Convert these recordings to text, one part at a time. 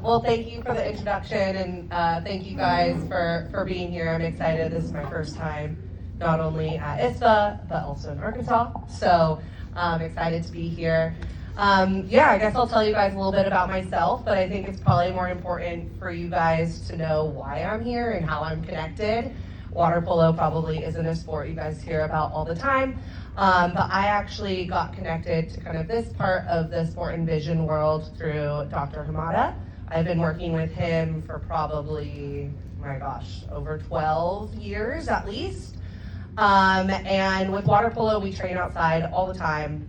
Well, thank you for the introduction, and thank you guys for being here. I'm excited. This is my first time, not only at ISPA, but also in Arkansas. So I'm excited to be here. Yeah, I guess I'll tell you guys a little bit about myself, but I think it's probably more important for you guys to know why I'm here and how I'm connected. Water polo probably isn't a sport you guys hear about all the time. But I actually got connected to kind of this part of the sport and vision world through Dr. Hamada. I've been working with him for probably, my gosh, over 12 years at least. And with water polo, we train outside all the time.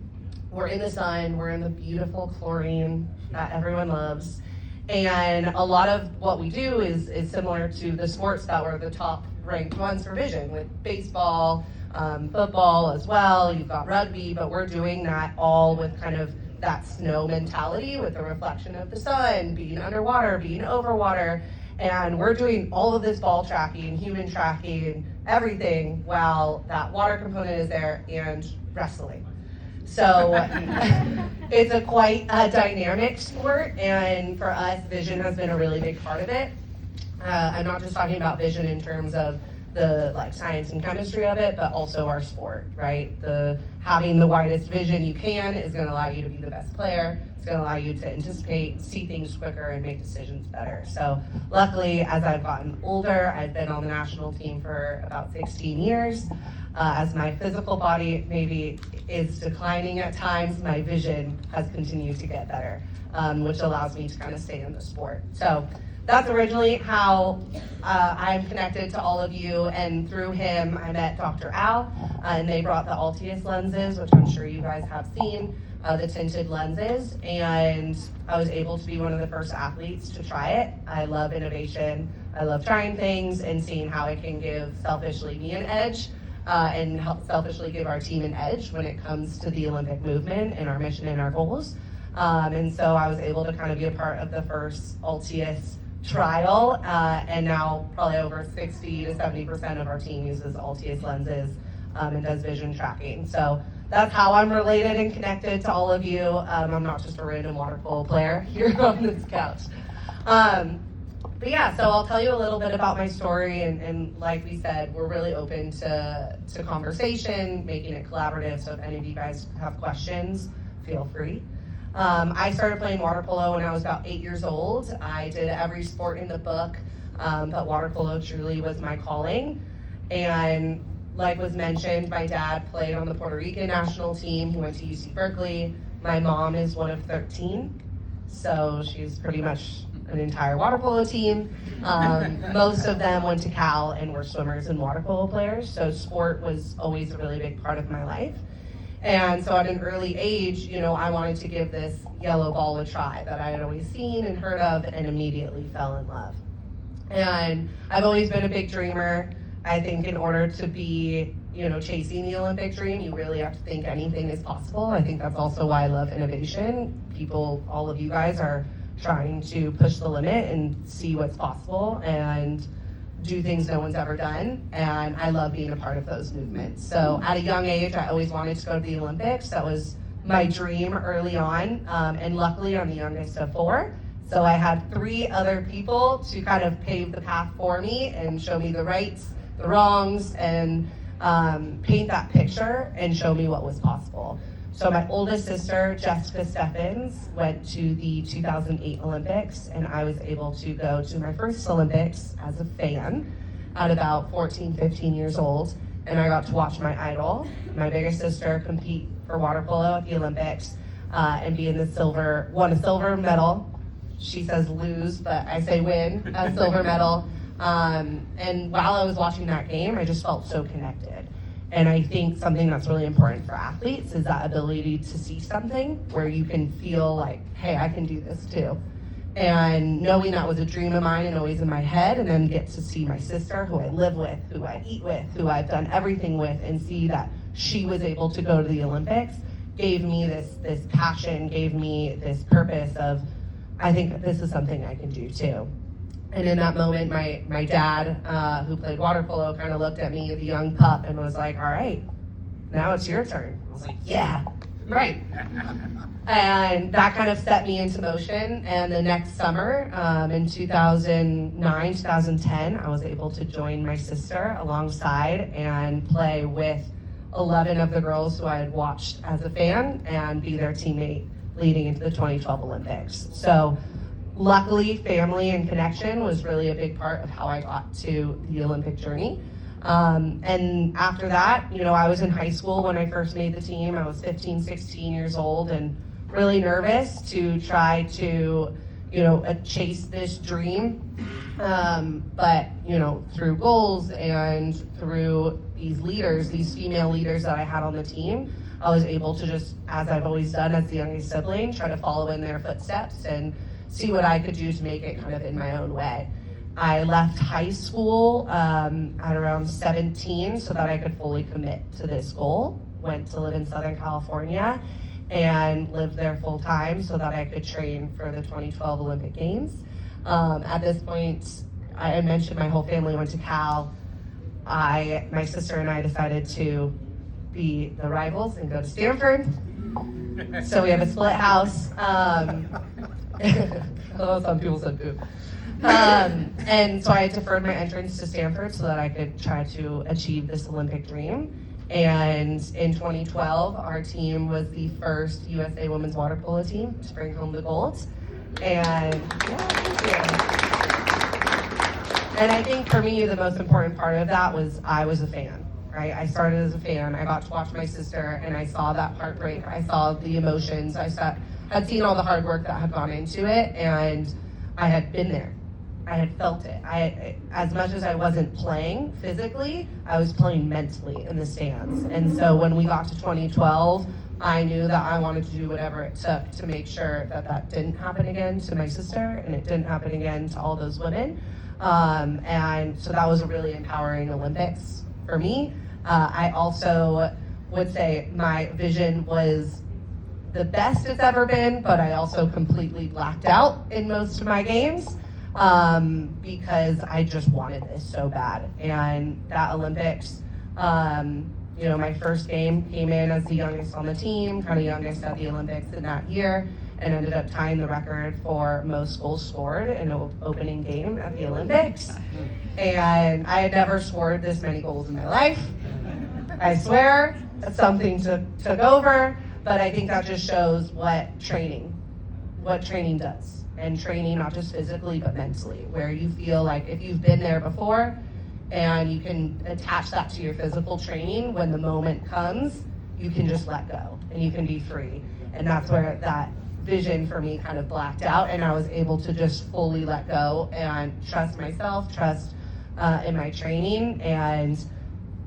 We're in the sun, we're in the beautiful chlorine that everyone loves. And a lot of what we do is similar to the sports that were the top ranked ones for vision, with baseball, football as well. You've got rugby, but we're doing that all with kind of that snow mentality, with the reflection of the sun, being underwater, being over water. And we're doing all of this ball tracking, human tracking, everything, while that water component is there, and wrestling. So it's a quite dynamic sport, and for us, vision has been a really big part of it. I'm not just talking about vision in terms of the science and chemistry of it, but also our sport, right? Having the widest vision you can is going to allow you to be the best player. It's going to allow you to anticipate, see things quicker, and make decisions better. So luckily, as I've gotten older, I've been on the national team for about 16 years. As my physical body maybe is declining at times, my vision has continued to get better, which allows me to kind of stay in the sport. So that's originally how I'm connected to all of you, and through him I met Dr. Al, and they brought the Altius lenses, which I'm sure you guys have seen, the tinted lenses, and I was able to be one of the first athletes to try it. I love innovation, I love trying things and seeing how it can give selfishly me an edge, and help selfishly give our team an edge when it comes to the Olympic movement and our mission and our goals. And so I was able to kind of be a part of the first Altius trial, and now probably over 60 to 70% of our team uses Altius lenses and does vision tracking. So that's how I'm related and connected to all of you. I'm not just a random water polo player here on this couch. But yeah, so I'll tell you a little bit about my story, and like we said, we're really open to conversation, making it collaborative, so if any of you guys have questions, feel free. I started playing water polo when I was about 8 years old. I did every sport in the book, but water polo truly was my calling. And like was mentioned, my dad played on the Puerto Rican national team. He went to UC Berkeley. My mom is one of 13, so she's pretty much an entire water polo team. Most of them went to Cal and were swimmers and water polo players, so sport was always a really big part of my life. And so at an early age, I wanted to give this yellow ball a try that I had always seen and heard of, and immediately fell in love. And I've always been a big dreamer. I think in order to be, chasing the Olympic dream, you really have to think anything is possible. I think that's also why I love innovation. People, all of you guys are trying to push the limit and see what's possible and do things no one's ever done, and I love being a part of those movements. So at a young age, I always wanted to go to the Olympics. That was my dream early on, and luckily I'm the youngest of 4, so I had 3 other people to kind of pave the path for me and show me the rights, the wrongs, and paint that picture and show me what was possible. So my oldest sister, Jessica Steffens, went to the 2008 Olympics, and I was able to go to my first Olympics as a fan at about 14, 15 years old, and I got to watch my idol, my biggest sister, compete for water polo at the Olympics, and be in won a silver medal. She says lose, but I say win a silver medal. And while I was watching that game, I just felt so connected. And I think something that's really important for athletes is that ability to see something where you can feel like, hey, I can do this too. And knowing that was a dream of mine and always in my head, and then get to see my sister, who I live with, who I eat with, who I've done everything with, and see that she was able to go to the Olympics, gave me this passion, gave me this purpose of, I think that this is something I can do too. And in that moment, my dad, who played water polo, kind of looked at me, the young pup, and was like, all right, now it's your turn. I was like, yeah, Right. And that kind of set me into motion. And the next summer, in 2009, 2010, I was able to join my sister alongside and play with 11 of the girls who I had watched as a fan and be their teammate leading into the 2012 Olympics. So luckily, family and connection was really a big part of how I got to the Olympic journey. And after that, I was in high school when I first made the team. I was 15, 16 years old and really nervous to try to, chase this dream. But, through goals and through these leaders, these female leaders that I had on the team, I was able to just, as I've always done as the youngest sibling, try to follow in their footsteps and see what I could do to make it kind of in my own way. I left high school at around 17 so that I could fully commit to this goal. Went to live in Southern California and lived there full time so that I could train for the 2012 Olympic Games. At this point, I had mentioned my whole family went to Cal. My sister and I decided to be the rivals and go to Stanford. So we have a split house. Although some people said boo. And so I deferred my entrance to Stanford so that I could try to achieve this Olympic dream. And in 2012, our team was the first USA women's water polo team to bring home the gold. And thank you. And I think for me, the most important part of that was I was a fan, right? I started as a fan. I got to watch my sister, and I saw that heartbreak. I saw the emotions. I'd seen all the hard work that had gone into it, and I had been there. I had felt it. As much as I wasn't playing physically, I was playing mentally in the stands. And so when we got to 2012, I knew that I wanted to do whatever it took to make sure that that didn't happen again to my sister, and it didn't happen again to all those women. And so that was a really empowering Olympics for me. I also would say my vision was the best it's ever been, but I also completely blacked out in most of my games because I just wanted this so bad. And that Olympics, my first game came in as the youngest on the team, kind of youngest at the Olympics in that year, and ended up tying the record for most goals scored in an opening game at the Olympics. And I had never scored this many goals in my life. I swear, that's something took over, but I think that just shows what training does. And training, not just physically, but mentally, where you feel like if you've been there before and you can attach that to your physical training, when the moment comes, you can just let go and you can be free. And that's where that vision for me kind of blacked out, and I was able to just fully let go and trust myself, trust in my training, and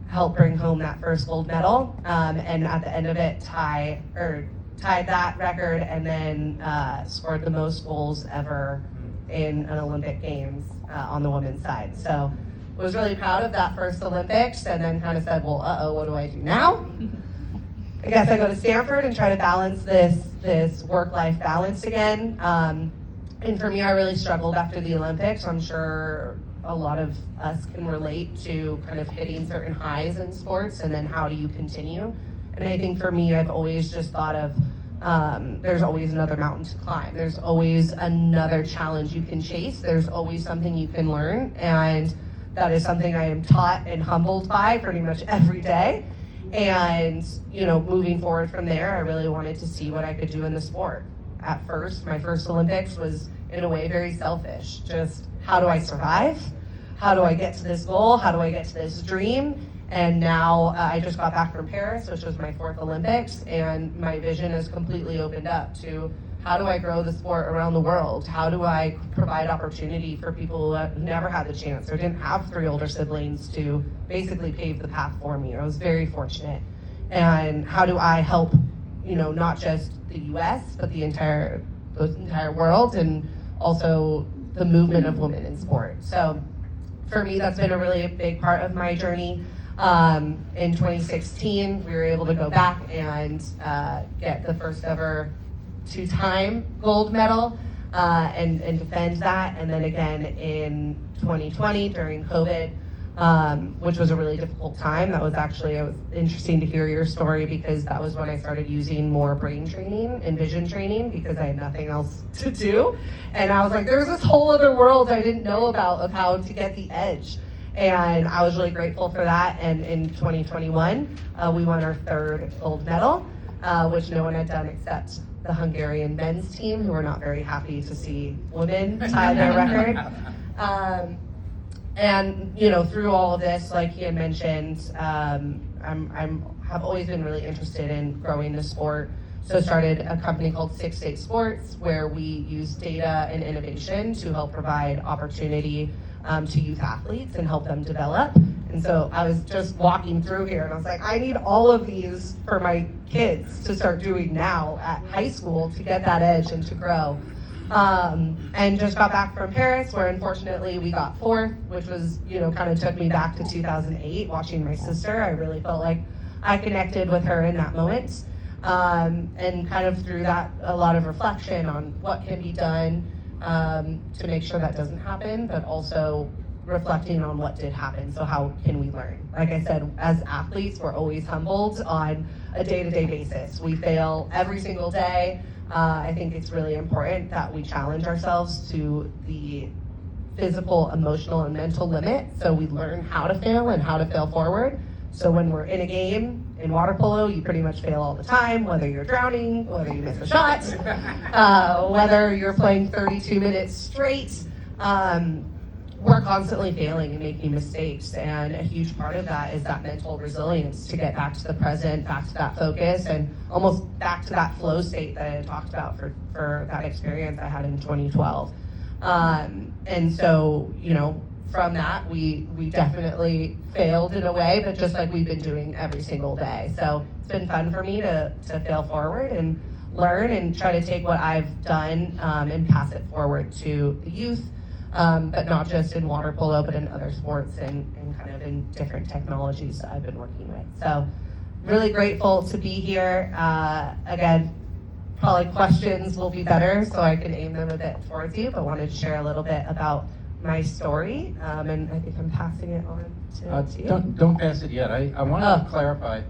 help bring home that first gold medal. And at the end of it, tied that record, and then scored the most goals ever in an Olympic Games on the women's side. So I was really proud of that first Olympics, and then kind of said, well, what do I do now? I guess I go to Stanford and try to balance this work-life balance again. And for me, I really struggled after the Olympics. I'm sure a lot of us can relate to kind of hitting certain highs in sports, and then how do you continue? And I think for me, I've always just thought of there's always another mountain to climb. There's always another challenge you can chase. There's always something you can learn. And that is something I am taught and humbled by pretty much every day. And, moving forward from there, I really wanted to see what I could do in the sport. At first, my first Olympics was, in a way, very selfish. Just, how do I survive? How do I get to this goal? How do I get to this dream? And now I just got back from Paris, which was my fourth Olympics, and my vision has completely opened up to how do I grow the sport around the world? How do I provide opportunity for people who have never had the chance or didn't have three older siblings to basically pave the path for me? I was very fortunate. And how do I help, not just the US, but the entire world, and also the movement of women in sport. So for me, that's been a really big part of my journey. In 2016, we were able to go back and get the first ever two-time gold medal and defend that. And then again in 2020 during COVID, which was a really difficult time. That was actually, it was interesting to hear your story because that was when I started using more brain training and vision training because I had nothing else to do. And I was like, there's this whole other world I didn't know about of how to get the edge. And I was really grateful for that. And in 2021, we won our third gold medal, which no one had done except the Hungarian men's team, who were not very happy to see women tie their record. And you know, through all of this, like he had mentioned, have always been really interested in growing the sport. So started a company called Six State Sports, where we use data and innovation to help provide opportunity to youth athletes and help them develop. And so I was just walking through here and I was like, I need all of these for my kids to start doing now at high school to get that edge and to grow. And just got back from Paris, where unfortunately we got fourth, which was, you know, kind of took me back to 2008, watching my sister. I really felt like I connected with her in that moment. And kind of through that, a lot of reflection on what can be done to make sure that doesn't happen, but also reflecting on what did happen. So how can we learn? Like I said, as athletes, we're always humbled on a day-to-day basis. We fail every single day. I think it's really important that we challenge ourselves to the physical, emotional, and mental limit, so we learn how to fail and how to fail forward. So when we're in a game, in water polo, you pretty much fail all the time, whether you're drowning, whether you miss a shot, whether you're playing 32 minutes straight. We're constantly failing and making mistakes, and a huge part of that is that mental resilience to get back to the present, back to that focus, and almost back to that flow state that I had talked about for that experience I had in 2012. And so, you know, from that, we definitely failed in a way, but just like we've been doing every single day. So it's been fun for me to fail forward and learn and try to take what I've done and pass it forward to the youth. But not just in water polo, but in other sports and kind of in different technologies that I've been working with. So really grateful to be here. Again, probably questions will be better, so I can aim them a bit towards you, but wanted to share a little bit about my story, and I think I'm passing it on to you. Don't pass it yet. I wanted to clarify.